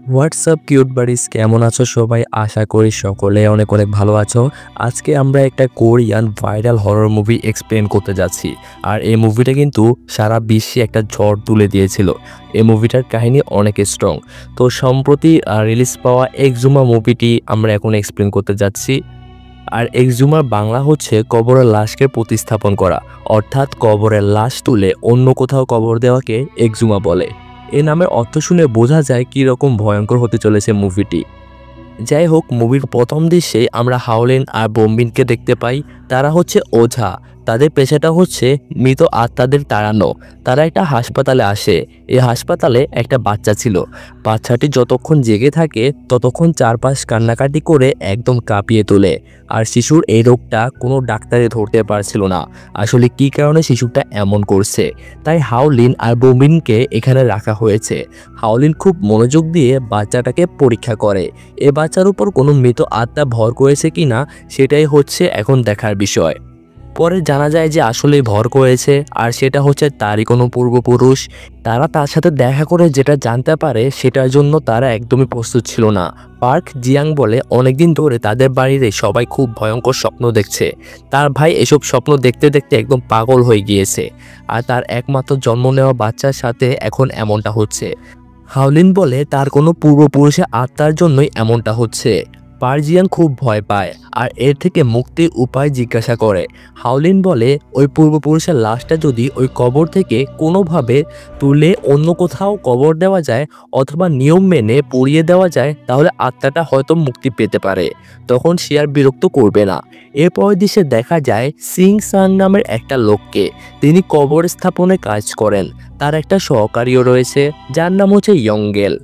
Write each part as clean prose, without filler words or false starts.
WhatsApp cute buddies, কেমন আছো সবাই? আশা করি সকলে অনেক অনেক ভালো আছো। আজকে আমরা একটা Korean viral horror movie explain করতে যাচ্ছি। আর এই মুভিটা কিন্তু সারা বিশ্বে একটা ঝড় তুলে দিয়েছিল। এই মুভিটার কাহিনী অনেক স্ট্রং। তো সম্প্রতি রিলিজ পাওয়া এক্সহুমা মুভিটি আমরা এখন এক্সপ্লেন করতে যাচ্ছি। আর এক্সহুমার বাংলা হচ্ছে কবরের লাশকে প্রতিস্থাপন করা, অর্থাৎ কবরের লাশ তুলে অন্য কোথাও কবর দেওয়াকে এক্সহুমা বলে। এ নামের অর্থ শুনে বোঝা যায় কী রকম ভয়ঙ্কর হতে চলেছে মুভিটি। যাই হোক, মুভির প্রথম দৃশ্যে আমরা হাওলিন আর বোমবিনকে দেখতে পাই। তারা হচ্ছে ওঝা। তাদের পেশাটা হচ্ছে মৃত আত্মাদের তাড়ানো। তারা একটা হাসপাতালে আসে। এই হাসপাতালে একটা বাচ্চা ছিল। বাচ্চাটি যতক্ষণ জেগে থাকে ততক্ষণ চারপাশ কান্নাকাটি করে একদম কাঁপিয়ে তোলে। আর শিশুর এই রোগটা কোনো ডাক্তারে ধরতে পারছিল না আসলে কী কারণে শিশুটা এমন করছে। তাই হাওলিন আর বোমবিনকে এখানে রাখা হয়েছে। হাওলিন খুব মনোযোগ দিয়ে বাচ্চাটাকে পরীক্ষা করে। এ বাচ্চার উপর কোনো মৃত আত্মা ভর করেছে কিনা সেটাই হচ্ছে এখন দেখার বিষয়। পরে জানা যায় যে আসলেই ভর করেছে, আর সেটা হচ্ছে তারই কোনো পূর্বপুরুষ। তারা তার সাথে দেখা করে যেটা জানতে পারে সেটার জন্য তারা একদমই প্রস্তুত ছিল না। পার্ক জিয়াং বলে অনেকদিন ধরে তাদের বাড়িতে সবাই খুব ভয়ঙ্কর স্বপ্ন দেখছে। তার ভাই এসব স্বপ্ন দেখতে দেখতে একদম পাগল হয়ে গিয়েছে। আর তার একমাত্র জন্ম নেওয়া বাচ্চার সাথে এখন এমনটা হচ্ছে। হাওলিন বলে তার কোনো পূর্বপুরুষের আত্মার জন্যই এমনটা হচ্ছে। পারজিয়ান খুব ভয় পায় আর এর থেকে মুক্তির উপায় জিজ্ঞাসা করে। হাওলিন বলে ওই পূর্বপুরুষের লাশটা যদি ওই কবর থেকে কোনোভাবে তুলে অন্য কোথাও কবর দেওয়া যায় অথবা নিয়ম মেনে পুড়িয়ে দেওয়া যায় তাহলে আত্মাটা হয়তো মুক্তি পেতে পারে। তখন সে আর বিরক্ত করবে না। এরপরের দৃশ্যে দেখা যায় সিং সাং নামের একটা লোককে। তিনি কবর স্থাপনে কাজ করেন। তার একটা সহকারীও রয়েছে যার নাম হচ্ছে ইয়ংগেল।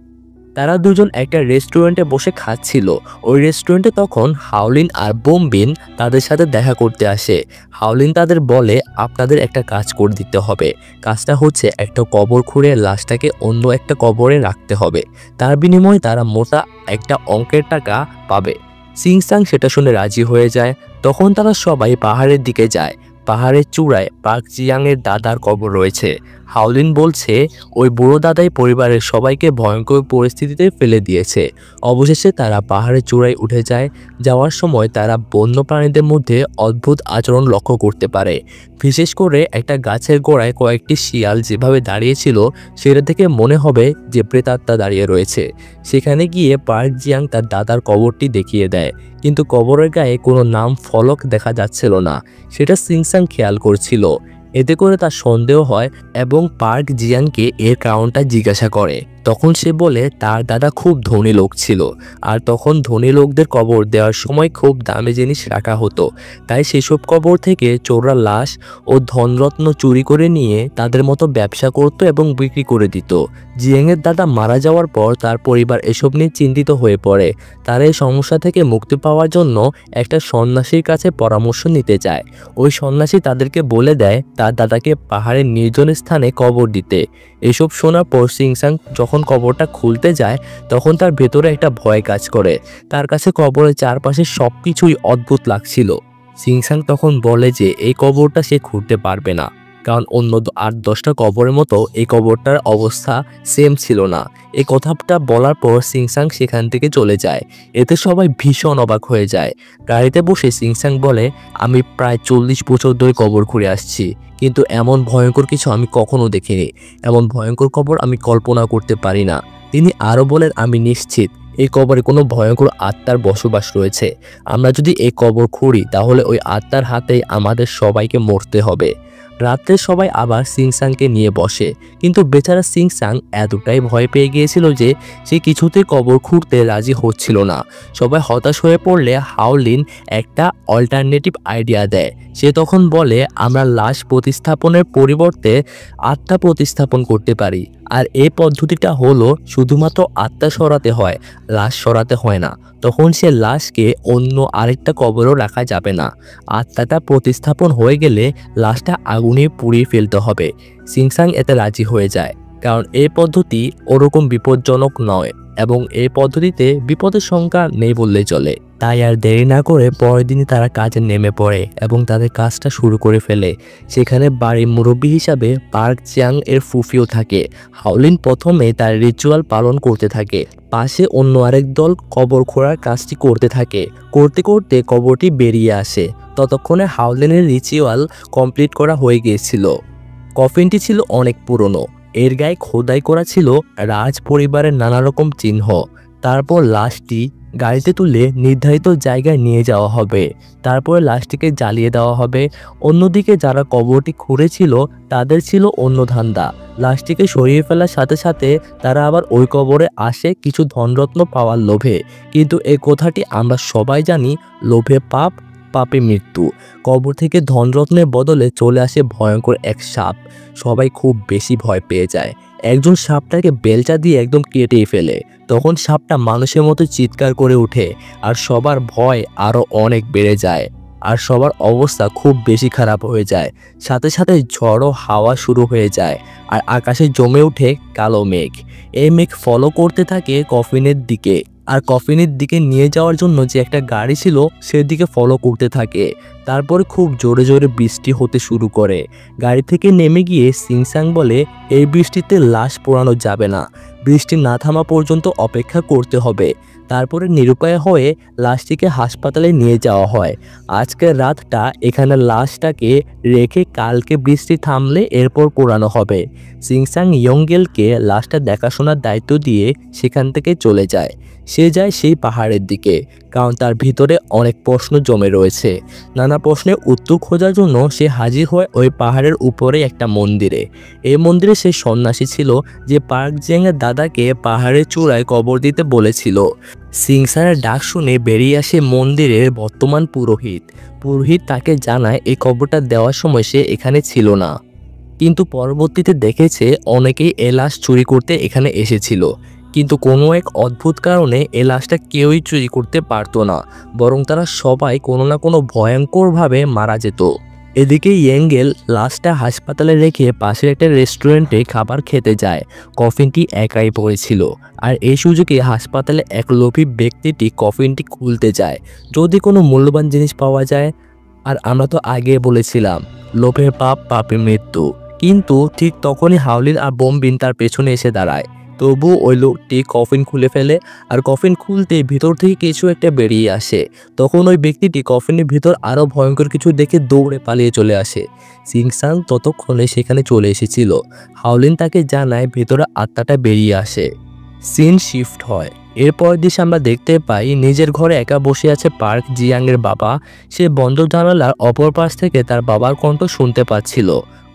তারা দুজন একটা রেস্টুরেন্টে বসে খাচ্ছিল। ওই রেস্টুরেন্টে তখন হাওলিন আর বোমবিন তাদের সাথে দেখা করতে আসে। হাওলিন তাদের বলে আপনাদের একটা কাজ করে দিতে হবে। কাজটা হচ্ছে একটা কবর খুঁড়ে লাশটাকে অন্য একটা কবরে রাখতে হবে। তার বিনিময়ে তারা মোটা একটা অঙ্কের টাকা পাবে। সিংসাং সেটা শুনে রাজি হয়ে যায়। তখন তারা সবাই পাহাড়ের দিকে যায়। পাহাড়ের চূড়ায় পার্ক জিয়াংয়ের দাদার কবর রয়েছে। হাওলিন বলছে ওই বুড়ো দাদাই পরিবারের সবাইকে ভয়ঙ্কর পরিস্থিতিতে ফেলে দিয়েছে। অবশেষে তারা পাহাড়ের চূড়ায় উঠে যায়। যাওয়ার সময় তারা বন্য প্রাণীদের মধ্যে অদ্ভুত আচরণ লক্ষ্য করতে পারে। বিশেষ করে একটা গাছের গোড়ায় কয়েকটি শিয়াল যেভাবে দাঁড়িয়েছিল সেটা থেকে মনে হবে যে প্রেতাত্মা দাঁড়িয়ে রয়েছে। সেখানে গিয়ে পার্ক জিয়াং তার দাদার কবরটি দেখিয়ে দেয়, কিন্তু কবরের গায়ে কোনো নাম ফলক দেখা যাচ্ছিল না। সেটা সিংসাং খেয়াল করছিল। এতে করে তার সন্দেহ হয় এবং পার্ক জিয়াংকে এর কারণটা জিজ্ঞাসা করে। তখন সে বলে তার দাদা খুব ধনী লোক ছিল, আর তখন ধনী লোকদের কবর দেওয়ার সময় খুব দামি জিনিস রাখা হতো। তাই সেসব কবর থেকে চোরা লাশ ও ধনরত্ন চুরি করে নিয়ে তাদের মতো ব্যবসা করত এবং বিক্রি করে দিত। জিয়াংয়ের দাদা মারা যাওয়ার পর তার পরিবার এসব নিয়ে চিন্তিত হয়ে পড়ে। তারা এই সমস্যা থেকে মুক্তি পাওয়ার জন্য একটা সন্ন্যাসীর কাছে পরামর্শ নিতে চায়। ওই সন্ন্যাসী তাদেরকে বলে দেয় তার দাদাকে পাহাড়ের নির্জন স্থানে কবর দিতে। এসব শোনার পর সিংসাং যখন কবরটা খুলতে যায় তখন তার ভেতরে একটা ভয় কাজ করে। তার কাছে কবরের চারপাশে সবকিছুই অদ্ভুত লাগছিল। সিংসাং তখন বলে যে এই কবরটা সে খুঁড়তে পারবে না, কারণ অন্য 8-10টা কবরের মতো এই কবরটার অবস্থা সেম ছিল না। এই কথাটা বলার পর সিংসাং সেখান থেকে চলে যায়। এতে সবাই ভীষণ অবাক হয়ে যায়। গাড়িতে বসে সিংসাং বলে আমি প্রায় 40 বছর ধরে কবর খুঁড়ে আসছি, কিন্তু এমন ভয়ঙ্কর কিছু আমি কখনো দেখিনি। এমন ভয়ঙ্কর কবর আমি কল্পনা করতে পারি না। তিনি আরও বলেন আমি নিশ্চিত এই কবরে কোনো ভয়ঙ্কর আত্মার বসবাস রয়েছে। আমরা যদি এই কবর খুঁড়ি তাহলে ওই আত্মার হাতেই আমাদের সবাইকে মরতে হবে। রাত্রে সবাই আবার সিংসাংকে নিয়ে বসে, কিন্তু বেচারা সিংসাং এতটাই ভয় পেয়ে গিয়েছিল যে সে কিছুতেই কবর খুঁড়তে রাজি হচ্ছিল না। সবাই হতাশ হয়ে পড়লে হাওলিন একটা অল্টারনেটিভ আইডিয়া দেয়। সে তখন বলে আমরা লাশ প্রতিস্থাপনের পরিবর্তে আত্মা প্রতিস্থাপন করতে পারি। আর এই পদ্ধতিটা হলো শুধুমাত্র আত্মা সরাতে হয়, লাশ সরাতে হয় না। তখন সে লাশকে অন্য আরেকটা কবরও রাখা যাবে না। আত্মাটা প্রতিস্থাপন হয়ে গেলে লাশটা আগুনে পুড়িয়ে ফেলতে হবে। সিংসাং এতে রাজি হয়ে যায়। কারণ এই পদ্ধতি ওরকম বিপজ্জনক নয় এবং এই পদ্ধতিতে বিপদের সংখ্যা নেই বললেই চলে। তাই আর দেরি না করে পরের দিনই তারা কাজে নেমে পড়ে এবং তাদের কাজটা শুরু করে ফেলে। সেখানে বাড়ির মুরব্বী হিসাবে পার্ক চ্যাং এর ফুফিও থাকে। হাওলিন প্রথমে তার রিচুয়াল পালন করতে থাকে, পাশে অন্য আরেক দল কবর খোঁড়ার কাজটি করতে থাকে। করতে করতে কবরটি বেরিয়ে আসে। ততক্ষণে হাওলিনের রিচুয়াল কমপ্লিট করা হয়ে গিয়েছিল। কফিনটি ছিল অনেক পুরনো, এর গায়ে খোদাই করা ছিল রাজ পরিবারের নানা রকম চিহ্ন। তারপর লাশটি গাড়িতে তুলে নির্ধারিত জায়গায় নিয়ে যাওয়া হবে। তারপরে লাশটিকে জ্বালিয়ে দেওয়া হবে। অন্যদিকে যারা কবরটি খুঁড়েছিল তাদের ছিল অন্য ধান্দা। লাশটিকে সরিয়ে ফেলার সাথে সাথে তারা আবার ওই কবরে আসে কিছু ধনরত্ন পাওয়ার লোভে। কিন্তু এই কথাটি আমরা সবাই জানি, লোভে পাপ, পাপে মৃত্যু। কবর থেকে ধনরত্নের বদলে চলে আসে ভয়ঙ্কর এক সাপ। সবাই খুব বেশি ভয় পেয়ে যায়। একজন সাপটাকে বেলচা দিয়ে একদম কেটেই ফেলে। তখন সাপটা মানুষের মতো চিৎকার করে ওঠে আর সবার ভয় আরও অনেক বেড়ে যায় আর সবার অবস্থা খুব বেশি খারাপ হয়ে যায়। সাথে সাথে ঝড়ো হাওয়া শুরু হয়ে যায় আর আকাশে জমে ওঠে কালো মেঘ। এই মেঘ ফলো করতে থাকে কফিনের দিকে আর কফিনের দিকে নিয়ে যাওয়ার জন্য যে একটা গাড়ি ছিল সেদিকে ফলো করতে থাকে। তারপরে খুব জোরে জোরে বৃষ্টি হতে শুরু করে। গাড়ি থেকে নেমে গিয়ে সিংসাং বলে, এই বৃষ্টিতে লাশ পোড়ানো যাবে না, বৃষ্টি না থামা পর্যন্ত অপেক্ষা করতে হবে। তারপরে নিরুপায় হয়ে লাশটিকে হাসপাতালে নিয়ে যাওয়া হয়। আজকের রাতটা এখানে লাশটাকে রেখে কালকে বৃষ্টি থামলে এরপর পোড়ানো হবে। সিংসাং ইয়ংগেলকে লাশটা দেখাশোনার দায়িত্ব দিয়ে সেখান থেকে চলে যায়। সে যায় সেই পাহাড়ের দিকে, কারণ তার ভিতরে অনেক প্রশ্ন জমে রয়েছে। নানা প্রশ্নের উত্তর খোঁজার জন্য সে হাজির হয় ওই পাহাড়ের উপরে একটা মন্দিরে। এই মন্দিরে সে সন্ন্যাসী ছিল যে পার্ক জিয়াংয়ের দাদাকে পাহাড়ের চূড়ায় কবর দিতে বলেছিল। সিংসারের ডাক শুনে বেরিয়ে আসে মন্দিরের বর্তমান পুরোহিত। পুরোহিত তাকে জানায় এই কবরটা দেওয়ার সময় সে এখানে ছিল না, কিন্তু পরবর্তীতে দেখেছে অনেকেই এ লাশ চুরি করতে এখানে এসেছিল। কিন্তু কোনো এক অদ্ভুত কারণে এই লাশটা কেউই চুরি করতে পারতো না, বরং তারা সবাই কোনো না কোনো ভয়ঙ্করভাবে মারা যেত। এদিকে ইয়েঙ্গেল লাশটা হাসপাতালে রেখে পাশের একটা রেস্টুরেন্টে খাবার খেতে যায়। কফিনটি একাই পড়েছিল আর এই সুযোগে হাসপাতালে এক লোভী ব্যক্তিটি কফিনটি খুলতে যায় যদি কোনো মূল্যবান জিনিস পাওয়া যায়। আর আমরা তো আগে বলেছিলাম লোভের পাপ, পাপে মৃত্যু। কিন্তু ঠিক তখনই হাওলিন আর বোমবিন তার পেছনে এসে দাঁড়ায়। তবু ওই লোকটি কফিন খুলে ফেলে আর কফিন খুলতে ভিতর থেকে কিছু একটা বেরিয়ে আসে। তখন ওই ব্যক্তিটি কফিনের ভিতর আরও ভয়ঙ্কর কিছু দেখে দৌড়ে পালিয়ে চলে আসে। সিংসাং ততক্ষণে সেখানে চলে এসেছিল। হাওলিন তাকে জানায় ভেতরে আত্মাটা বেরিয়ে আসে। সিন শিফট হয়। এরপর দিন আমরা দেখতে পাই নিজের ঘরে একা বসে আছে পার্ক জিয়াংয়ের বাবা। সে বন্ধ জানালার অপর পাশ থেকে তার বাবার কণ্ঠ শুনতে পাচ্ছিল।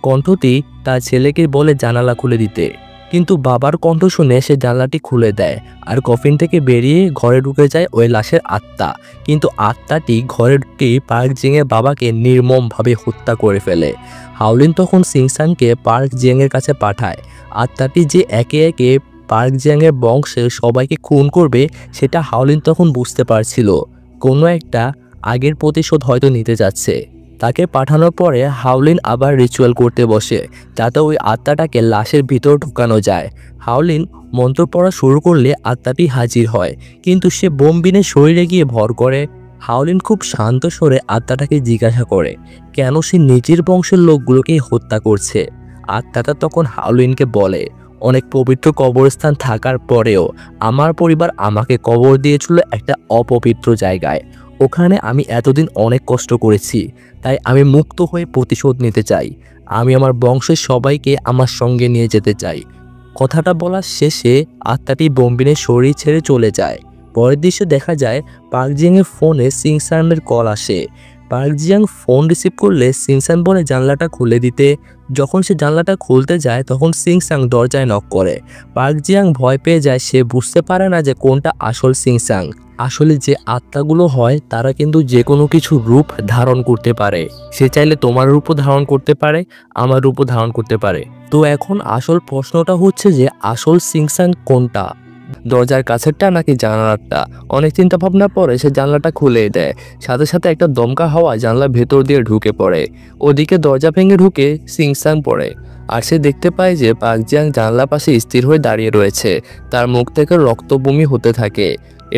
কণ্ঠটি তার ছেলেকে বলে জানালা খুলে দিতে, কিন্তু বাবার কণ্ঠ শুনে সে জানলাটি খুলে দেয় আর কফিন থেকে বেরিয়ে ঘরে ঢুকে যায় ওই লাশের আত্মা। কিন্তু আত্মাটি ঘরে ঢুকে পার্ক জিয়াংয়ের বাবাকে নির্মমভাবে হত্যা করে ফেলে। হাওলিন তখন সিংসাংকে পার্ক জিয়াংয়ের কাছে পাঠায়। আত্মাটি যে একে একে পার্ক জিয়াংয়ের বংশের সবাইকে খুন করবে সেটা হাওলিন তখন বুঝতে পারছিল। কোনো একটা আগের প্রতিশোধ হয়তো নিতে যাচ্ছে। তাকে পাঠানোর পরে হাওলিন আবার রিচুয়াল করতে বসে যাতে ওই আত্মাটাকে লাশের ভিতর ঢুকানো যায়। হাওলিন মন্ত্র পড়া শুরু করলে আত্মাটি হাজির হয়, কিন্তু সে বোমবিনের শরীরে গিয়ে ভর করে। হাওলিন খুব শান্ত স্বরে আত্মাটাকে জিজ্ঞাসা করে কেন সে নিজের বংশের লোকগুলোকে হত্যা করছে। আত্মাটা তখন হাওলিনকে বলে, অনেক পবিত্র কবরস্থান থাকার পরেও আমার পরিবার আমাকে কবর দিয়েছিল একটা অপবিত্র জায়গায়। ওখানে আমি এতদিন অনেক কষ্ট করেছি, তাই আমি মুক্ত হয়ে প্রতিশোধ নিতে চাই। আমি আমার বংশের সবাইকে আমার সঙ্গে নিয়ে যেতে চাই। কথাটা বলার শেষে আত্মাটি বোমবিনের শরীর ছেড়ে চলে যায়। পরের দৃশ্যে দেখা যায় পার্ক জিয়াংয়ের ফোনে সিংসানের কল আসে। পার্ক জিয়াং ফোন রিসিভ করলে সিংসান বলে জানলাটা খুলে দিতে। যখন সে জানলাটা খুলতে যায় তখন সিংসাং দরজায় নক করে। পার্ক জিয়াং ভয় পেয়ে যায়। সে বুঝতে পারে না যে কোনটা আসল সিংসাং। আসলে যে আত্মাগুলো হয় তারা কিন্তু যে কোনো কিছু রূপ ধারণ করতে পারে। সে চাইলে তোমার রূপও ধারণ করতে পারে, আমার রূপও ধারণ করতে পারে। তো এখন আসল প্রশ্নটা হচ্ছে যে আসল সিংসাং কোনটা, দরজার কাছেরটা নাকি জানালাটা? অনেক চিন্তা ভাবনা পরে সে জানলাটা খুলে দেয়। সাথে সাথে একটা দমকা হাওয়া জানলার ভেতর দিয়ে ঢুকে পড়ে। ওদিকে দরজা ভেঙে ঢুকে সিংসাং পড়ে আর সে দেখতে পায় যে পাক জিয়াং জানলার পাশে স্থির হয়ে দাঁড়িয়ে রয়েছে, তার মুখ থেকে রক্তবমি হতে থাকে।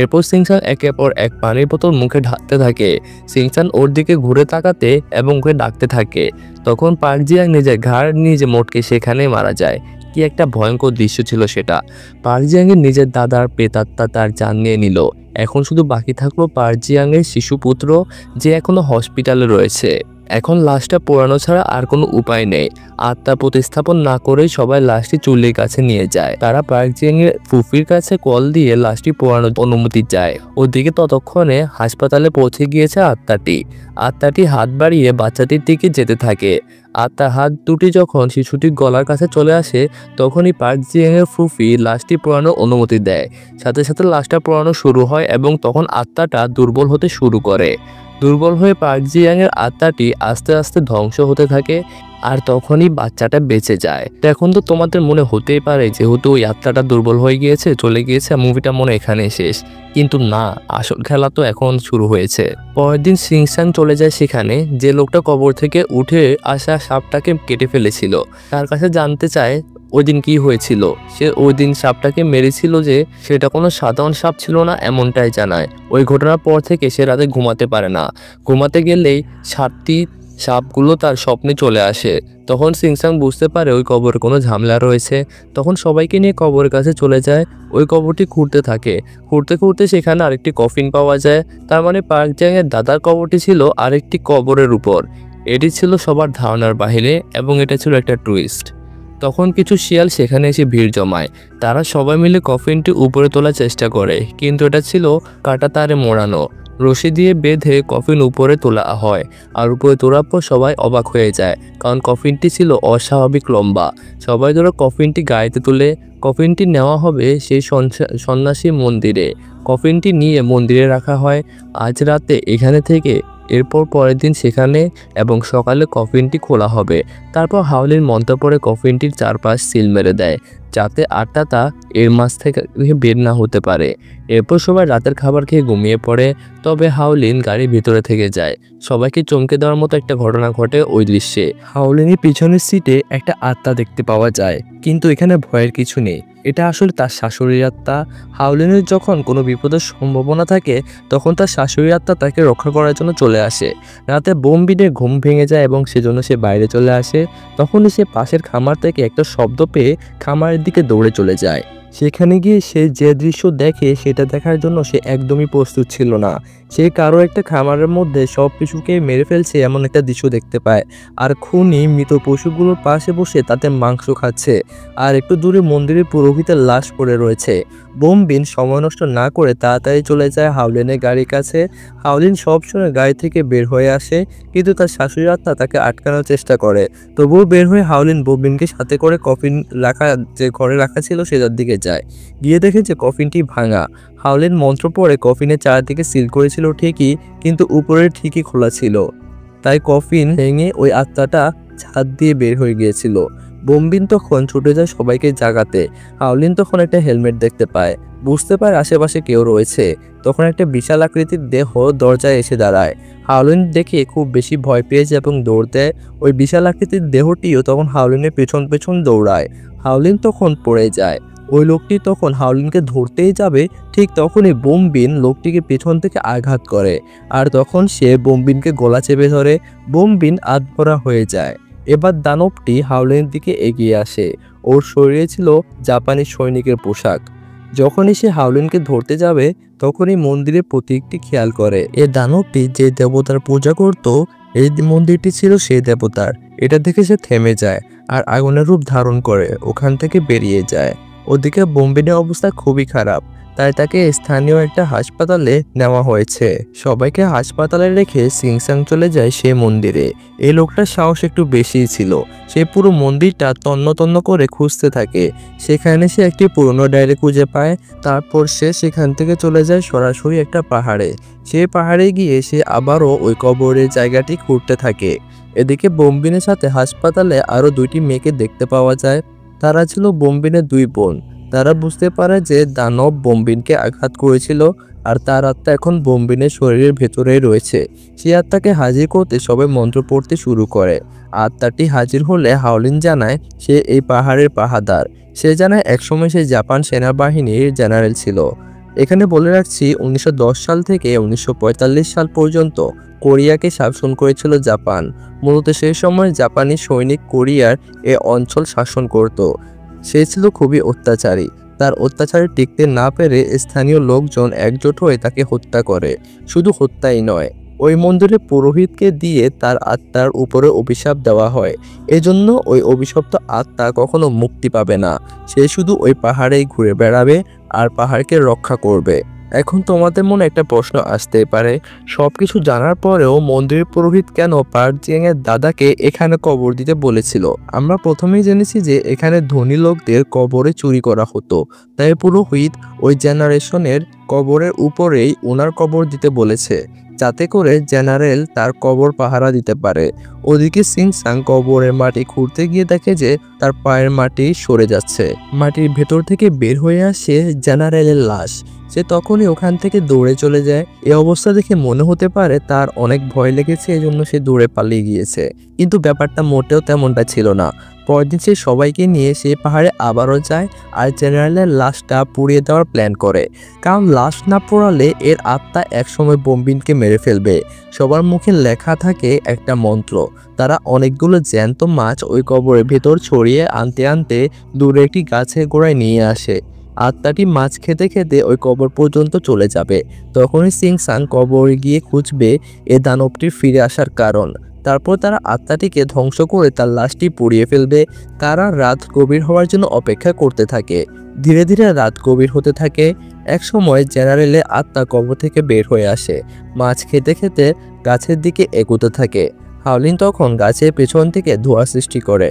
এরপর সিংচান একের পর এক পানির বোতল মুখে ঢালতে থাকে। সিংচান ওর দিকে ঘুরে তাকাতে এবং ওকে ডাকতে থাকে। তখন পাক জিয়াং নিজের ঘাড় নিজে মোটকে সেখানেই মারা যায়। কি একটা ভয়ঙ্কর দৃশ্য ছিল সেটা। পাক জিয়াংয়ের নিজের দাদার প্রেতাত্মা তার জান নিয়ে নিল। এখন শুধু বাকি থাকলো পাক জিয়াংয়ের শিশুপুত্র, যে এখনো হসপিটালে রয়েছে। এখন লাশটা পোড়ানো ছাড়া আর কোনো উপায় নেই। আত্মা প্রতিস্থাপন না করেই সবাই লাশটি চুল্লির কাছে নিয়ে যায়। তারা পার্ক জিয়াংয়ের ফুফির কাছে কল দিয়ে লাশটি পোড়ানোর অনুমতি চায়। ওদিকে ততক্ষণে হাসপাতালে পৌঁছে গিয়েছে আত্মাটি হাত বাড়িয়ে বাচ্চাটির দিকে যেতে থাকে। আত্মার হাত দুটি যখন শিশুটির গলার কাছে চলে আসে, তখনই পার্ক জিয়াংয়ের ফুফি লাশটি পোড়ানোর অনুমতি দেয়। সাথে সাথে লাশটা পোড়ানো শুরু হয় এবং তখন আত্মাটা দুর্বল হতে শুরু করে। দুর্বল হয়ে পার্ক জিয়াংয়ের আত্মাটি আস্তে আস্তে ধ্বংস হতে থাকে। আর তখনই বাচ্চাটা বেঁচে যায়। এখন তো তোমাদের মনে হতেই পারে যেহেতু ওই আত্মাটা দুর্বল হয়ে গিয়েছে, চলে গিয়েছে, মুভিটা মনে এখানে শেষ। কিন্তু না, আসল খেলা তো এখন শুরু হয়েছে। পরের দিন সিংচান চলে যায় সেখানে যে লোকটা কবর থেকে উঠে আসা সাপটাকে কেটে ফেলেছিল। তার কাছে জানতে চায় ওই দিন কি হয়েছিল। সে ওই দিন সাপটাকে মেরেছিল যে সেটা কোনো সাধারণ সাপ ছিল না এমনটাই জানায়। ওই ঘটনার পর থেকে সে রাতে ঘুমাতে পারে না। ঘুমাতে গেলেই সাপগুলো তার স্বপ্নে চলে আসে। তখন সিংচান বুঝতে পারে ওই কবরে কোনো ঝামেলা রয়েছে। তখন সবাইকে নিয়ে কবরের কাছে চলে যায়। ওই কবরটি খুঁড়তে থাকে। খুঁড়তে খুঁড়তে সেখানে আরেকটি কফিন পাওয়া যায়। তার মানে পার্ক জিয়াংয়ের দাদার কবরটি ছিল আরেকটি কবরের উপর। এটি ছিল সবার ধারণার বাইরে এবং এটা ছিল একটা টুইস্ট। তখন কিছু শিয়াল সেখানে এসে ভিড় জমায়। তারা সবাই মিলে কফিনটি উপরে তোলার চেষ্টা করে, কিন্তু এটা ছিল কাটা তারে মোড়ানো। রশি দিয়ে বেঁধে কফিন উপরে তোলা হয়। আর উপরে তোলার পর সবাই অবাক হয়ে যায়, কারণ কফিনটি ছিল অস্বাভাবিক লম্বা। সবাই ধরো কফিনটি গাড়িতে তুলে কফিনটি নেওয়া হবে সেই সন্ন্যাসী মন্দিরে। কফিনটি নিয়ে মন্দিরে রাখা হয় আজ রাতে এখানে থেকে। এরপর পরের দিন সেখানে এবং সকালে কফিনটি খোলা হবে। তারপর হাওলিন মন্ত্র পড়ে কফিনটির চারপাশ সিল মেরে দেয়, যাতে আত্মাটা এর মাছ থেকে বের না হতে পারে। এরপর সবাই রাতের খাবার খেয়ে ঘুমিয়ে পড়ে। তবে হাওলিন গাড়ির ভিতরে থেকে যায়। সবাইকে চমকে দেওয়ার মতো একটা ঘটনা ঘটে ওই দৃশ্যে। হাওলিনের পিছনের সিটে একটা আত্মা দেখতে পাওয়া যায়, কিন্তু এখানে ভয়ের কিছু নেই। এটা আসলে তার শাশুড়ির আত্মা। হাওলিনের যখন কোনো বিপদের সম্ভাবনা থাকে, তখন তার শাশুড়ির আত্মা তাকে রক্ষা করার জন্য চলে আসে। রাতে বোম বিনে ঘুম ভেঙে যায় এবং সেজন্য সে বাইরে চলে আসে। তখনই সে পাশের খামার থেকে একটা শব্দ পেয়ে খামারের দিকে দৌড়ে চলে যায়। সেখানে গিয়ে সে যে দৃশ্য দেখে সেটা দেখার জন্য সে একদমই প্রস্তুত ছিল না। সে কারো একটা খামারের মধ্যে সব পশুকে মেরে ফেলছে এমন একটা দৃশ্য দেখতে পায়। আর খুনি মৃত পশুগুলোর পাশে বসে তাতে মাংস খাচ্ছে। আর একটু দূরে মন্দিরের পুরোহিতের লাশ পড়ে রয়েছে। বোমবিন সময় নষ্ট না করে তাড়াতাড়ি চলে যায় হাওলিনের গাড়ির কাছে। হাওলিন সব সময় গাড়ি থেকে বের হয়ে আসে, কিন্তু তার শাশুড়ির আত্মা তাকে আটকানোর চেষ্টা করে। তবুও বের হয়ে হাওলিন বোমবিনকে সাথে করে কফিন রাখা যে ঘরে রাখা ছিল সেটার দিকে যায়। গিয়ে দেখে যে কফিনটি ভাঙা। হাওলিন মন্ত্র পড়ে কফিনের চারদিকে সিল করেছিল ঠিকই, কিন্তু উপরের ঠিকই খোলা ছিল। তাই কফিন ভেঙে ওই আত্মাটা ছাদ দিয়ে বের হয়ে গিয়েছিল। বোমবিন তখন ছুটে যায় সবাইকে জাগাতে। হাওলিন তখন একটা হেলমেট দেখতে পায়, বুঝতে পারে আশেপাশে কেউ রয়েছে। তখন একটা বিশাল আকৃতির দেহ দরজায় এসে দাঁড়ায়। হাওলিন দেখে খুব বেশি ভয় পেয়েছে এবং দৌড় দেয়। ওই বিশাল আকৃতির দেহটিও তখন হাওলিনের পেছন পেছন দৌড়ায়। হাওলিন তখন পড়ে যায়। ওই লোকটি তখন হাওলিনকে ধরতেই যাবে, ঠিক তখনই বোমবিন লোকটিকে পেছন থেকে আঘাত করে। আর তখন সে বোমবিনকে গলা চেপে ধরে। বোমবিন আধমরা হয়ে যায়। এবার দানবটি হাওলিনের দিকে এগিয়ে আসে। ওর শরীরে ছিল জাপানি সৈনিকের পোশাক। যখনই সে হাওলিনকে ধরতে যাবে, তখনই মন্দিরের প্রতীকটি খেয়াল করে। এ দানবটি যে দেবতার পূজা করত, এই মন্দিরটি ছিল সেই দেবতার। এটা দেখে সে থেমে যায় আর আগুনের রূপ ধারণ করে ওখান থেকে বেরিয়ে যায়। ওদিকে বোমবিনের অবস্থা খুবই খারাপ, তাই তাকে স্থানীয় একটা হাসপাতালে নেওয়া হয়েছে। সবাইকে হাসপাতালে রেখে সিংচান চলে যায় সে মন্দিরে। এই লোকটার সাহস একটু বেশিই ছিল। সে পুরো মন্দিরটা তন্ন তন্ন করে খুঁজতে থাকে। সেখানে সে একটি পুরনো ডায়েরি খুঁজে পায়। তারপর সে সেখান থেকে চলে যায় সরাসরি একটা পাহাড়ে। সেই পাহাড়ে গিয়ে সে আবারও ওই কবরের জায়গাটি খুঁড়তে থাকে। এদিকে বোমবিনের সাথে হাসপাতালে আরও দুইটি মেয়েকে দেখতে পাওয়া যায়। তারা ছিল বোমবিনের দুই বোন। তারা বুঝতে পারে যে দানব বোম্বিনকে আঘাত করেছিল আর তার আত্মা এখন বোম্বিনের শরীরের ভেতরেই রয়েছে। সেই আত্মাকে হাজির করতে সবাই মন্ত্র পড়তে শুরু করে। আত্মাটি হাজির হলে হাওলিন জানায় সে এই পাহাড়ের পাহাদার। সে জানায় একসময় সে জাপান সেনাবাহিনীর জেনারেল ছিল। এখানে বলে রাখছি 1910 সাল থেকে 1945 সাল পর্যন্ত কোরিয়াকে শাসন করেছিল জাপান। মূলত সেই সময় জাপানি সৈনিক কোরিয়ার এ অঞ্চল শাসন করত। সে ছিল খুবই অত্যাচারী। তার অত্যাচারে টিকতে না পেরে স্থানীয় লোকজন একজোট হয়ে তাকে হত্যা করে। শুধু হত্যাই নয়, ওই মন্দিরে পুরোহিতকে দিয়ে তার আত্মার উপরে অভিশাপ দেওয়া হয়। এজন্য ওই অভিশপ্ত আত্মা কখনো মুক্তি পাবে না। সে শুধু ওই পাহাড়েই ঘুরে বেড়াবে আর পাহাড়কে রক্ষা করবে। এখন তোমাদের মনে একটা প্রশ্ন আসতে পারে, সবকিছু জানার পরেও মন্দিরের পুরোহিত কেন পার্ক জিয়াং এর দাদাকে এখানে কবর দিতে বলেছিল? আমরা প্রথমেই জেনেছি যে এখানে ধনী লোকদের কবরে চুরি করা হতো, তাই পুরোহিত ওই জেনারেশনের কবরের উপরেই ওনার কবর দিতে বলেছে, যাতে করে জেনারেল তার কবর পাহারা দিতে পারে। ওদিকে সিংসাং কবরের মাটি খুঁড়তে গিয়ে দেখে যে তার পায়ের মাটি সরে যাচ্ছে। মাটির ভেতর থেকে বের হয়ে আসে জেনারেলের লাশ। সে তখনই ওখান থেকে দৌড়ে চলে যায়। এই অবস্থা দেখে মনে হতে পারে তার অনেক ভয় লেগেছে, এজন্য সে দৌড়ে পালিয়ে গিয়েছে। কিন্তু ব্যাপারটা মোটেও তেমনটা ছিল না। পরদিন সে সবাইকে নিয়ে সেই পাহাড়ে আবারও যায় আর জেনারেলের লাশটা পুড়িয়ে দেওয়ার প্ল্যান করে, কারণ লাশ না পোড়ালে এর আত্মা একসময় বোম্বিনকে মেরে ফেলবে। সবার মুখে লেখা থাকে একটা মন্ত্র। তারা অনেকগুলো জ্যান্ত মাছ ওই কবরের ভেতর ছড়িয়ে আনতে আনতে দূরে একটি গাছের গোড়ায় নিয়ে আসে। আত্মাটি মাছ খেতে খেতে ওই কবর পর্যন্ত চলে যাবে। তখনই সিংসাং কবরে গিয়ে খুঁজবে এ দানবটির ফিরে আসার কারণ। তারপর তারা আত্মাটিকে ধ্বংস করে তার লাশটি পুড়িয়ে ফেলবে। তারা রাত গভীর হওয়ার জন্য অপেক্ষা করতে থাকে। ধীরে ধীরে রাত গভীর হতে থাকে। এক সময় জেনারেলের আত্মা কবর থেকে বের হয়ে আসে। মাছ খেতে খেতে গাছের দিকে এগোতে থাকে। হাওলিন তখন গাছের পেছন থেকে ধোঁয়া সৃষ্টি করে।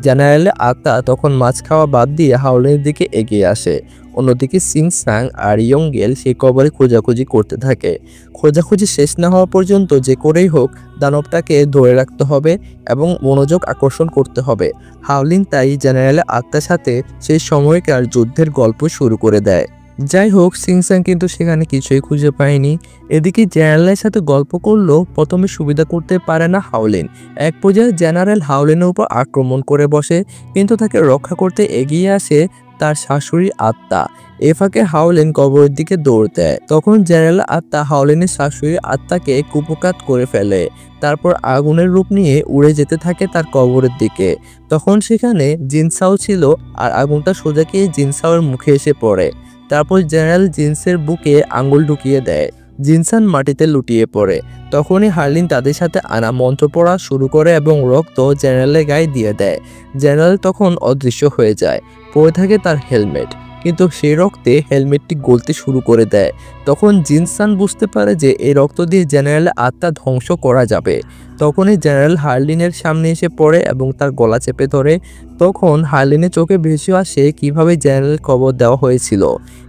জেনারেলের আত্মা তখন মাছ খাওয়া বাদ দিয়ে হাওলিনের দিকে এগিয়ে আসে। অন্যদিকে সিংসাং আর ইয়ংগেল সেই কবরে খোঁজাখুঁজি করতে থাকে। খোঁজাখুঁজি শেষ না হওয়া পর্যন্ত যে করেই হোক দানবটাকে ধরে রাখতে হবে এবং মনোযোগ আকর্ষণ করতে হবে। হাওলিন তাই জেনারেলের আত্মার সাথে সেই সময়কার যুদ্ধের গল্প শুরু করে দেয়। যাই হোক, সিংসাং কিন্তু সেখানে কিছুই খুঁজে পায়নি। এদিকে জেনারেলের সাথে গল্প করলেও প্রথমে সুবিধা করতে পারে না হাওলিন। এক পর্যায়ে জেনারেল হাওলিনের উপর আক্রমণ করে বসে, কিন্তু তাকে রক্ষা করতে এগিয়ে আসে তার শাশুড়ির আত্মা। এ ফাঁকে হাওলিন কবরের দিকে দৌড় দেয়। তখন জেনারেল আত্মা হাওলিনের শাশুড়ির আত্মাকে কুপকাত করে ফেলে। তারপর আগুনের রূপ নিয়ে উড়ে যেতে থাকে তার কবরের দিকে। তখন সেখানে জিনসাও ছিল আর আগুনটা সোজা গিয়ে জিনসাওয়ের মুখে এসে পড়ে। তারপর জেনারেল জিনসের বুকে আঙুল ঢুকিয়ে দেয়। জিনসান মাটিতে লুটিয়ে পড়ে। তখনই হার্লিন তাদের সাথে আনা মন্ত্র পড়া শুরু করে এবং রক্ত জেনারেলের গায়ে দিয়ে দেয়। জেনারেল তখন অদৃশ্য হয়ে যায়। পড়ে থাকে তার হেলমেট, কিন্তু সেই রক্তে হেলমেটটি গলতে শুরু করে দেয়। তখন জিনসান বুঝতে পারে যে এই রক্ত দিয়ে জেনারেলের আত্মা ধ্বংস করা যাবে। তখনই জেনারেল হার্লিনের সামনে এসে পড়ে এবং তার গলা চেপে ধরে। তখন হার্লিনের চোখে ভেসে আসে কিভাবে জেনারেল কবর দেওয়া হয়েছিল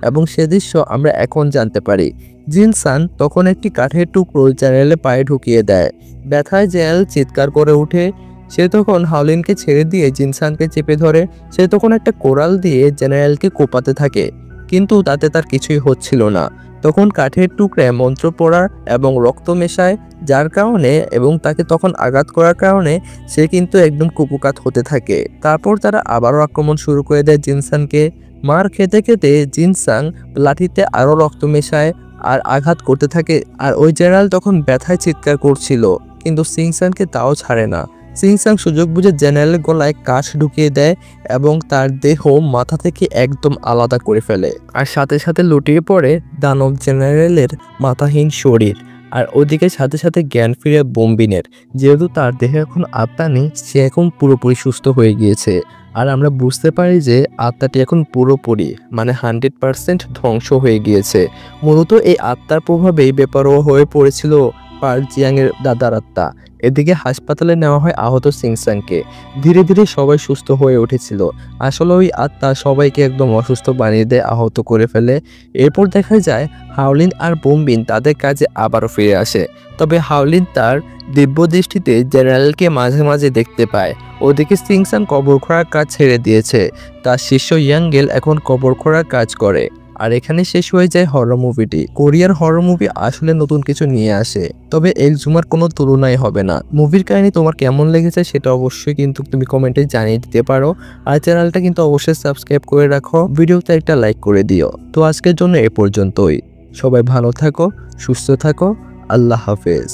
এবং সে দৃশ্য আমরা এখন জানতে পারি। জিনসান তখন একটি কাঠের টুকরো জেনারেলের পায়ে ঢুকিয়ে দেয়। ব্যথায় জেনারেল চিৎকার করে ওঠে। সে তখন হাওলিনকে ছেড়ে দিয়ে জিনসানকে চেপে ধরে। সে তখন একটা কোরাল দিয়ে জেনারেলকে কোপাতে থাকে, কিন্তু তাতে তার কিছুই হচ্ছিল না। তখন কাঠের টুকরায় মন্ত্র পড়ার এবং রক্ত মেশায়, যার কারণে এবং তাকে তখন আঘাত করার কারণে সে কিন্তু একদম কুপকাত হতে থাকে। তারপর তারা আবারও আক্রমণ শুরু করে দেয় জিনসানকে। মার খেতে খেতে জিনসাং লাঠিতে আরও রক্ত মেশায় আর আঘাত করতে থাকে। আর ওই জেনারেল তখন ব্যথায় চিৎকার করছিল, কিন্তু সিংসানকে তাও ছাড়ে না। সিংসাং সুযোগ বুঝে জেনারেলের গলায় কাঠ ঢুকিয়ে দেয় এবং তার দেহ মাথা থেকে একদম আলাদা করে ফেলে। আর সাথে সাথে লুটিয়ে পড়ে দানব জেনারেলের মাথাহীন শরীর। আর ওদিকে সাথে সাথে জ্ঞান ফিরে বোম্বিনের। যেহেতু তার দেহে এখন আত্মা নেই, সে এখন পুরোপুরি সুস্থ হয়ে গিয়েছে। আর আমরা বুঝতে পারি যে আত্মাটি এখন পুরোপুরি 100% ধ্বংস হয়ে গিয়েছে। মূলত এই আত্মার প্রভাবেই বেপরোয়া হয়ে পড়েছিল পার্ক জিয়াং এর দাদার আত্মা। এদিকে হাসপাতালে নেওয়া হয় আহত সিংসাংকে। ধীরে ধীরে সবাই সুস্থ হয়ে উঠেছিল। আসলে ওই আত্মা সবাইকে একদম অসুস্থ বানিয়ে দেয়, আহত করে ফেলে। এরপর দেখা যায় হাওলিন আর বোমবিন তাদের কাজে আবারও ফিরে আসে। তবে হাওলিন তার দিব্য দৃষ্টিতে জেনারেলকে মাঝে মাঝে দেখতে পায়। ওদিকে সিংসাং কবর খোঁড়ার কাজ ছেড়ে দিয়েছে। তার শিষ্য ইয়াঙ্গেল এখন কবর খোঁড়ার কাজ করে। আর এখানে শেষ হয়ে যায় হরর মুভিটি। কোরিয়ার হরর মুভি আসলে নতুন কিছু নিয়ে আসে, তবে এক্সহুমার কোনো তুলনাই হবে না। মুভির কাহিনী তোমার কেমন লেগেছে সেটা অবশ্যই কিন্তু তুমি কমেন্টে জানিয়ে দিতে পারো। আর চ্যানেলটা কিন্তু অবশ্যই সাবস্ক্রাইব করে রাখো, ভিডিওতে একটা লাইক করে দিও। তো আজকের জন্য এ পর্যন্তই। সবাই ভালো থাকো, সুস্থ থাকো, আল্লাহ হাফেজ।